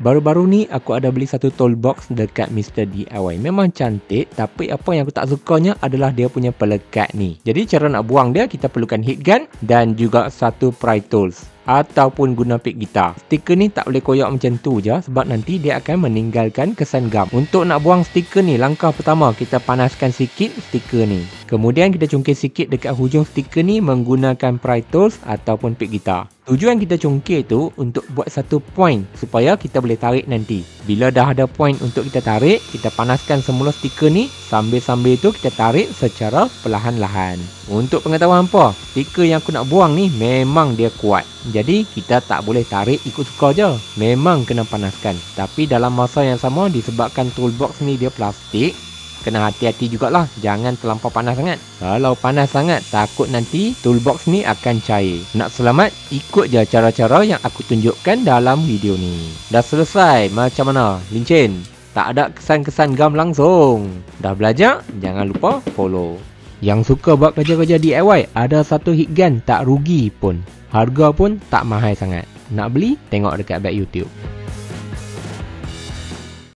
Baru-baru ni aku ada beli satu toolbox dekat Mr. DIY. Memang cantik, tapi apa yang aku tak sukanya adalah dia punya pelekat ni. Jadi cara nak buang dia, kita perlukan heat gun dan juga satu pry tools ataupun guna pick gitar. Stiker ni tak boleh koyak macam tu je sebab nanti dia akan meninggalkan kesan gam. Untuk nak buang stiker ni, langkah pertama kita panaskan sikit stiker ni. Kemudian kita cungkil sikit dekat hujung stiker ni menggunakan pry tools ataupun pick gitar. Tujuan kita cungkil tu untuk buat satu point supaya kita boleh tarik nanti. Bila dah ada point untuk kita tarik, kita panaskan semula stiker ni. Sambil-sambil tu kita tarik secara perlahan-lahan. Untuk pengetahuan apa, stiker yang aku nak buang ni memang dia kuat. Jadi kita tak boleh tarik ikut suka je. Memang kena panaskan. Tapi dalam masa yang sama, disebabkan toolbox ni dia plastik, kena hati-hati jugalah, jangan terlampau panas sangat. Kalau panas sangat, takut nanti toolbox ni akan cair. Nak selamat, ikut je cara-cara yang aku tunjukkan dalam video ni. Dah selesai, macam mana? Lincin? Tak ada kesan-kesan gam langsung. Dah belajar? Jangan lupa follow. Yang suka buat kerja-kerja DIY, ada satu heat gun, tak rugi pun. Harga pun tak mahal sangat. Nak beli? Tengok dekat back YouTube.